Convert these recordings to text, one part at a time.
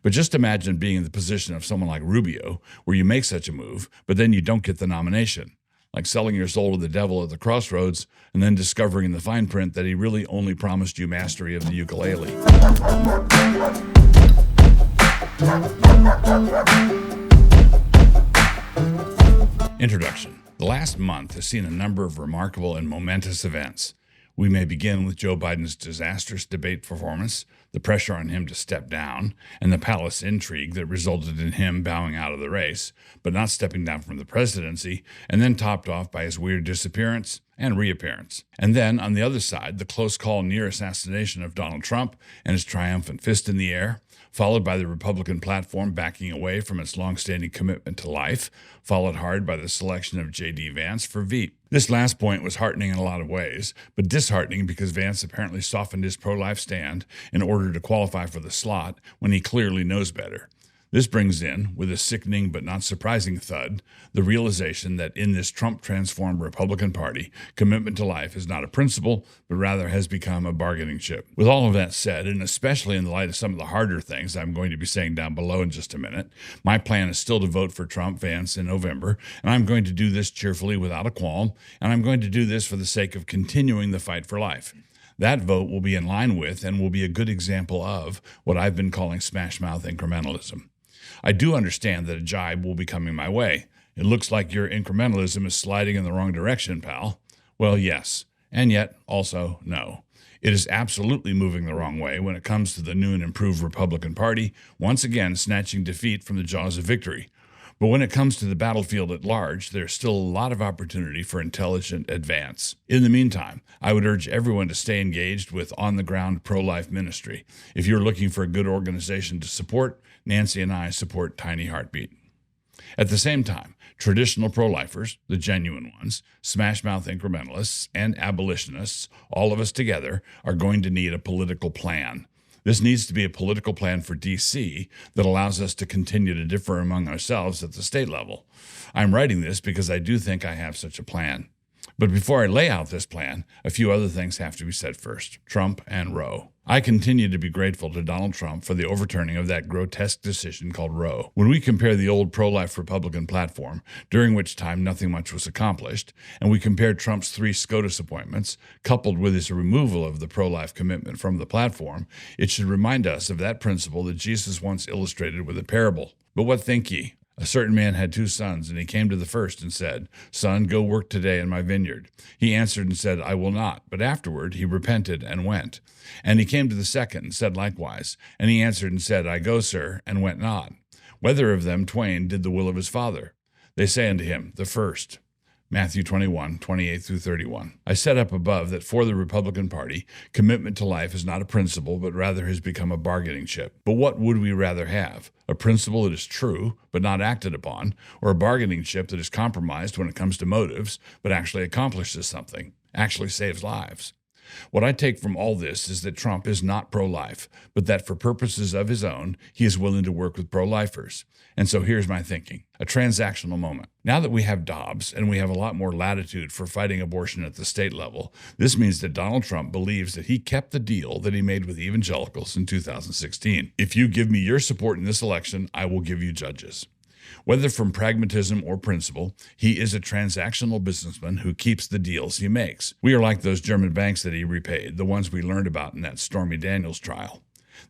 But just imagine being in the position of someone like Rubio, where you make such a move, but then you don't get the nomination. Like selling your soul to the devil at the crossroads and then discovering in the fine print that he really only promised you mastery of the ukulele. Introduction. The last month has seen a number of remarkable and momentous events. We may begin with Joe Biden's disastrous debate performance, the pressure on him to step down, and the palace intrigue that resulted in him bowing out of the race, but not stepping down from the presidency, and then topped off by his weird disappearance and reappearance. And then, on the other side, the close call near assassination of Donald Trump and his triumphant fist in the air, followed by the Republican platform backing away from its long-standing commitment to life, followed hard by the selection of JD Vance for veep. This last point was heartening in a lot of ways, but disheartening because Vance apparently softened his pro-life stand in order to qualify for the slot when he clearly knows better. This brings in, with a sickening but not surprising thud, the realization that in this Trump-transformed Republican Party, commitment to life is not a principle, but rather has become a bargaining chip. With all of that said, and especially in the light of some of the harder things I'm going to be saying down below in just a minute, my plan is still to vote for Trump-Vance in November, and I'm going to do this cheerfully without a qualm, and I'm going to do this for the sake of continuing the fight for life. That vote will be in line with and will be a good example of what I've been calling Smashmouth incrementalism. I do understand that a jibe will be coming my way. It looks like your incrementalism is sliding in the wrong direction, pal. Well, yes, and yet also no. It is absolutely moving the wrong way when it comes to the new and improved Republican Party, once again snatching defeat from the jaws of victory. But when it comes to the battlefield at large, there's still a lot of opportunity for intelligent advance. In the meantime, I would urge everyone to stay engaged with on-the-ground pro-life ministry. If you're looking for a good organization to support, Nancy and I support Tiny Heartbeat. At the same time, traditional pro-lifers, the genuine ones, Smashmouth incrementalists, and abolitionists, all of us together, are going to need a political plan. This needs to be a political plan for D.C. that allows us to continue to differ among ourselves at the state level. I'm writing this because I do think I have such a plan. But before I lay out this plan, a few other things have to be said first. Trump and Roe. I continue to be grateful to Donald Trump for the overturning of that grotesque decision called Roe. When we compare the old pro-life Republican platform, during which time nothing much was accomplished, and we compare Trump's 3 SCOTUS appointments, coupled with his removal of the pro-life commitment from the platform, it should remind us of that principle that Jesus once illustrated with a parable. But what think ye? A certain man had 2 sons, and he came to the first and said, Son, go work today in my vineyard. He answered and said, I will not. But afterward he repented and went. And he came to the second and said likewise. And he answered and said, I go, sir, and went not. Whether of them twain did the will of his father? They say unto him, the first. Matthew 21, 28 through 31. I set up above that for the Republican Party, commitment to life is not a principle, but rather has become a bargaining chip. But what would we rather have? A principle that is true, but not acted upon, or a bargaining chip that is compromised when it comes to motives, but actually accomplishes something, actually saves lives? What I take from all this is that Trump is not pro-life, but that for purposes of his own, he is willing to work with pro-lifers. And so here's my thinking, a transactional moment. Now that we have Dobbs and we have a lot more latitude for fighting abortion at the state level, this means that Donald Trump believes that he kept the deal that he made with evangelicals in 2016. If you give me your support in this election, I will give you judges. Whether from pragmatism or principle, he is a transactional businessman who keeps the deals he makes. We are like those German banks that he repaid, the ones we learned about in that Stormy Daniels trial.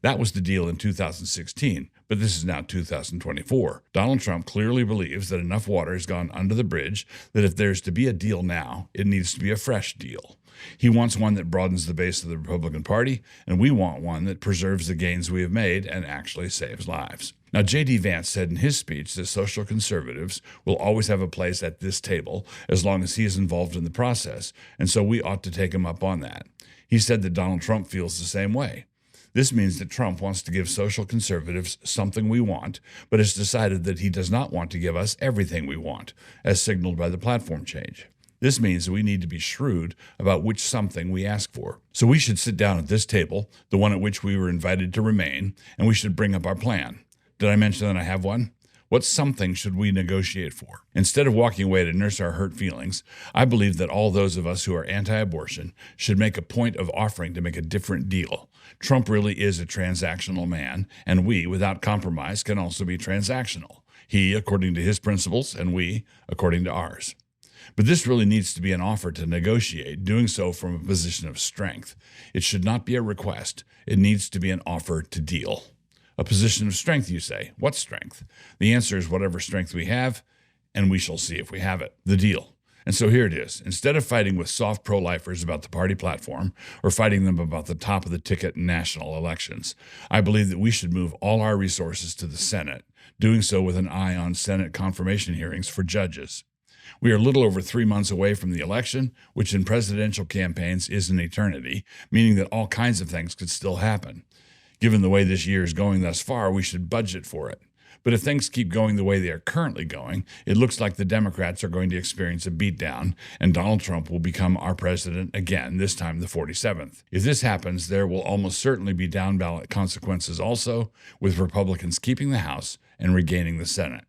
That was the deal in 2016, but this is now 2024. Donald Trump clearly believes that enough water has gone under the bridge that if there's to be a deal now, it needs to be a fresh deal. He wants one that broadens the base of the Republican Party, and we want one that preserves the gains we have made and actually saves lives. Now, JD Vance said in his speech that social conservatives will always have a place at this table as long as he is involved in the process, and so we ought to take him up on that. He said that Donald Trump feels the same way. This means that Trump wants to give social conservatives something we want, but has decided that he does not want to give us everything we want, as signaled by the platform change. This means we need to be shrewd about which something we ask for. So we should sit down at this table, the one at which we were invited to remain, and we should bring up our plan. Did I mention that I have one? What something should we negotiate for? Instead of walking away to nurse our hurt feelings, I believe that all those of us who are anti-abortion should make a point of offering to make a different deal. Trump really is a transactional man, and we, without compromise, can also be transactional. He, according to his principles, and we, according to ours. But this really needs to be an offer to negotiate, doing so from a position of strength. It should not be a request. It needs to be an offer to deal. A position of strength, you say. What strength? The answer is whatever strength we have, and we shall see if we have it. The deal. And so here it is. Instead of fighting with soft pro-lifers about the party platform or fighting them about the top of the ticket in national elections, I believe that we should move all our resources to the Senate, doing so with an eye on Senate confirmation hearings for judges. We are a little over 3 months away from the election, which in presidential campaigns is an eternity, meaning that all kinds of things could still happen. Given the way this year is going thus far, we should budget for it. But if things keep going the way they are currently going, it looks like the Democrats are going to experience a beatdown, and Donald Trump will become our president again, this time the 47th. If this happens, there will almost certainly be down-ballot consequences also, with Republicans keeping the House and regaining the Senate.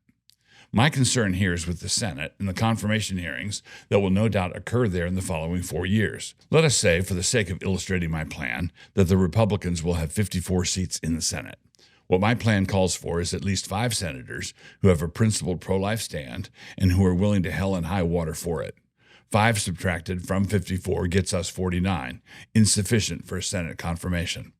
My concern here is with the Senate and the confirmation hearings that will no doubt occur there in the following 4 years. Let us say, for the sake of illustrating my plan, that the Republicans will have 54 seats in the Senate. What my plan calls for is at least 5 senators who have a principled pro-life stand and who are willing to hell and high water for it. 5 subtracted from 54 gets us 49, insufficient for a Senate confirmation.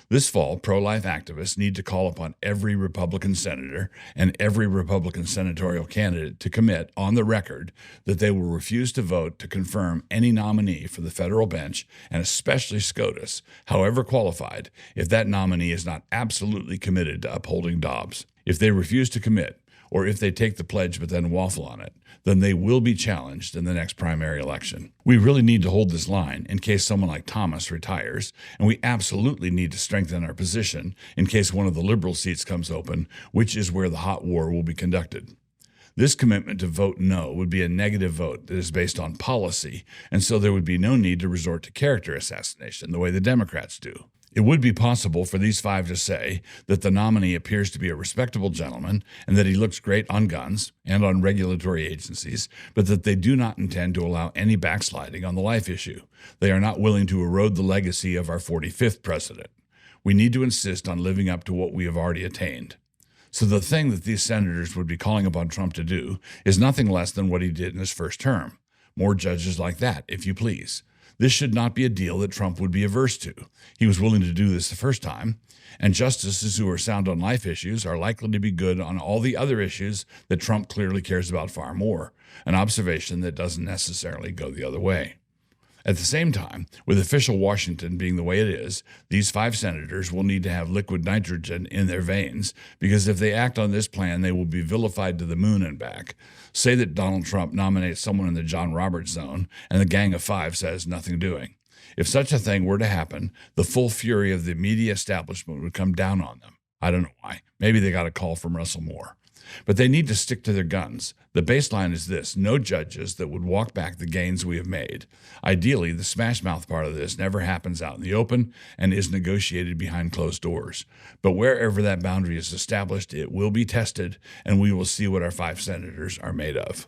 This fall, pro-life activists need to call upon every Republican senator and every Republican senatorial candidate to commit on the record that they will refuse to vote to confirm any nominee for the federal bench, and especially SCOTUS, however qualified, if that nominee is not absolutely committed to upholding Dobbs. If they refuse to commit, or if they take the pledge but then waffle on it, then they will be challenged in the next primary election. We really need to hold this line in case someone like Thomas retires, and we absolutely need to strengthen our position in case one of the liberal seats comes open, which is where the hot war will be conducted. This commitment to vote no would be a negative vote that is based on policy, and so there would be no need to resort to character assassination the way the Democrats do. It would be possible for these 5 to say that the nominee appears to be a respectable gentleman and that he looks great on guns and on regulatory agencies, but that they do not intend to allow any backsliding on the life issue. They are not willing to erode the legacy of our 45th president. We need to insist on living up to what we have already attained. So the thing that these senators would be calling upon Trump to do is nothing less than what he did in his first term. More judges like that, if you please. This should not be a deal that Trump would be averse to. He was willing to do this the first time, and justices who are sound on life issues are likely to be good on all the other issues that Trump clearly cares about far more, an observation that doesn't necessarily go the other way. At the same time, with official Washington being the way it is, these 5 senators will need to have liquid nitrogen in their veins, because if they act on this plan, they will be vilified to the moon and back. Say that Donald Trump nominates someone in the John Roberts zone, and the Gang of 5 says nothing doing. If such a thing were to happen, the full fury of the media establishment would come down on them. I don't know why. Maybe they got a call from Russell Moore. But they need to stick to their guns. The baseline is this: no judges that would walk back the gains we have made. Ideally, the Smashmouth part of this never happens out in the open and is negotiated behind closed doors. But wherever that boundary is established, it will be tested, and we will see what our 5 senators are made of.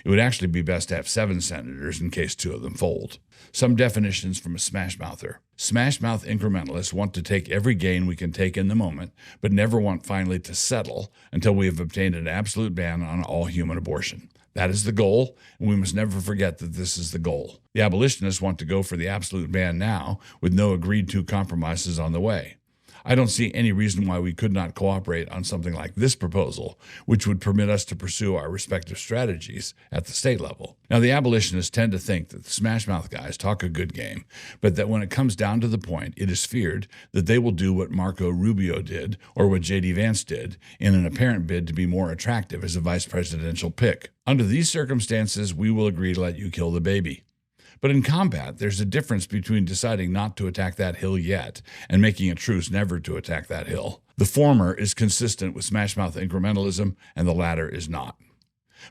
It would actually be best to have 7 senators in case 2 of them fold. Some definitions from a Smashmouther. Smashmouth incrementalists want to take every gain we can take in the moment, but never want finally to settle until we have obtained an absolute ban on all human abortion. That is the goal, and we must never forget that this is the goal. The abolitionists want to go for the absolute ban now, with no agreed-to compromises on the way. I don't see any reason why we could not cooperate on something like this proposal, which would permit us to pursue our respective strategies at the state level. Now, the abolitionists tend to think that the Smashmouth guys talk a good game, but that when it comes down to the point, it is feared that they will do what Marco Rubio did, or what JD Vance did, in an apparent bid to be more attractive as a vice presidential pick. Under these circumstances, we will agree to let you kill the baby. But in combat, there's a difference between deciding not to attack that hill yet and making a truce never to attack that hill. The former is consistent with Smashmouth incrementalism, and the latter is not.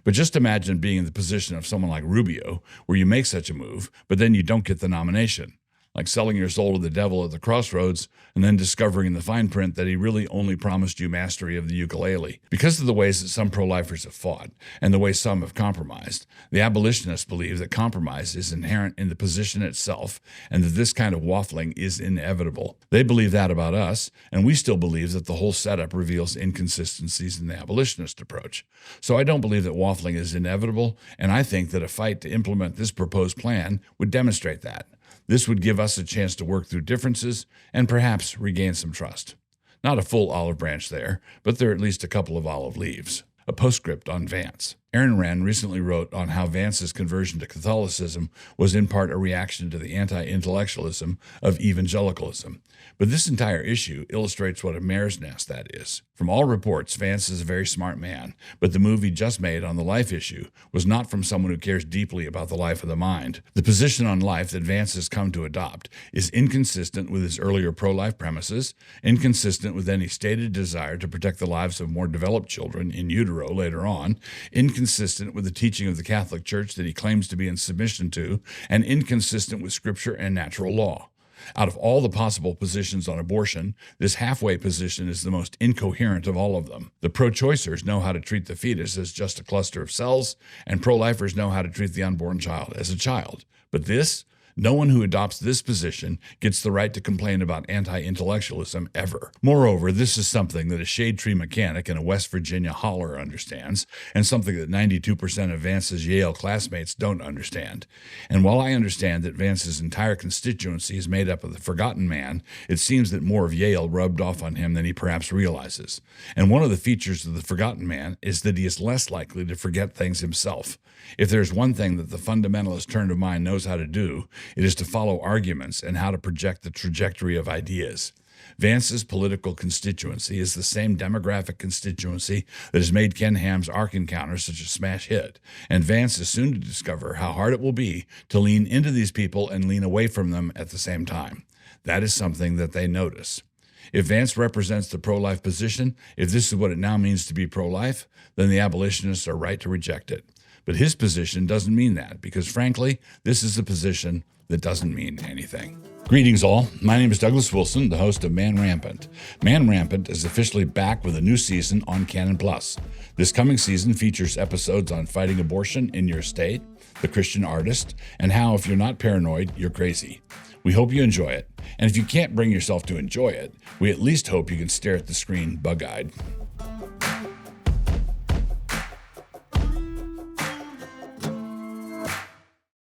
But just imagine being in the position of someone like Rubio, where you make such a move, but then you don't get the nomination. like selling your soul to the devil at the crossroads and then discovering in the fine print that he really only promised you mastery of the ukulele. Because of the ways that some pro-lifers have fought and the way some have compromised, the abolitionists believe that compromise is inherent in the position itself and that this kind of waffling is inevitable. They believe that about us, and we still believe that the whole setup reveals inconsistencies in the abolitionist approach. So I don't believe that waffling is inevitable, and I think that a fight to implement this proposed plan would demonstrate that. This would give us a chance to work through differences and perhaps regain some trust. Not a full olive branch there, but there are at least a couple of olive leaves. A postscript on Vance. Aaron Rand recently wrote on how Vance's conversion to Catholicism was in part a reaction to the anti-intellectualism of evangelicalism. But this entire issue illustrates what a mare's nest that is. From all reports, Vance is a very smart man, but the move he just made on the life issue was not from someone who cares deeply about the life of the mind. The position on life that Vance has come to adopt is inconsistent with his earlier pro-life premises, inconsistent with any stated desire to protect the lives of more developed children in utero later on, inconsistent with the teaching of the Catholic Church that he claims to be in submission to, and inconsistent with Scripture and natural law. Out of all the possible positions on abortion, this halfway position is the most incoherent of all of them. The pro-choicers know how to treat the fetus as just a cluster of cells, and pro-lifers know how to treat the unborn child as a child. But this? No one who adopts this position gets the right to complain about anti-intellectualism ever. Moreover, this is something that a shade tree mechanic in a West Virginia holler understands, and something that 92% of Vance's Yale classmates don't understand. And while I understand that Vance's entire constituency is made up of the forgotten man, it seems that more of Yale rubbed off on him than he perhaps realizes. And one of the features of the forgotten man is that he is less likely to forget things himself. If there's one thing that the fundamentalist turn of mind knows how to do, it is to follow arguments and how to project the trajectory of ideas. Vance's political constituency is the same demographic constituency that has made Ken Ham's Ark Encounter such a smash hit, and Vance is soon to discover how hard it will be to lean into these people and lean away from them at the same time. That is something that they notice. If Vance represents the pro-life position, if this is what it now means to be pro-life, then the abolitionists are right to reject it. But his position doesn't mean that, because frankly, this is a position that doesn't mean anything. Greetings all, my name is Douglas Wilson, the host of Man Rampant. Man Rampant is officially back with a new season on Canon Plus. This coming season features episodes on fighting abortion in your state, the Christian artist, and how if you're not paranoid, you're crazy. We hope you enjoy it, and if you can't bring yourself to enjoy it, we at least hope you can stare at the screen bug-eyed.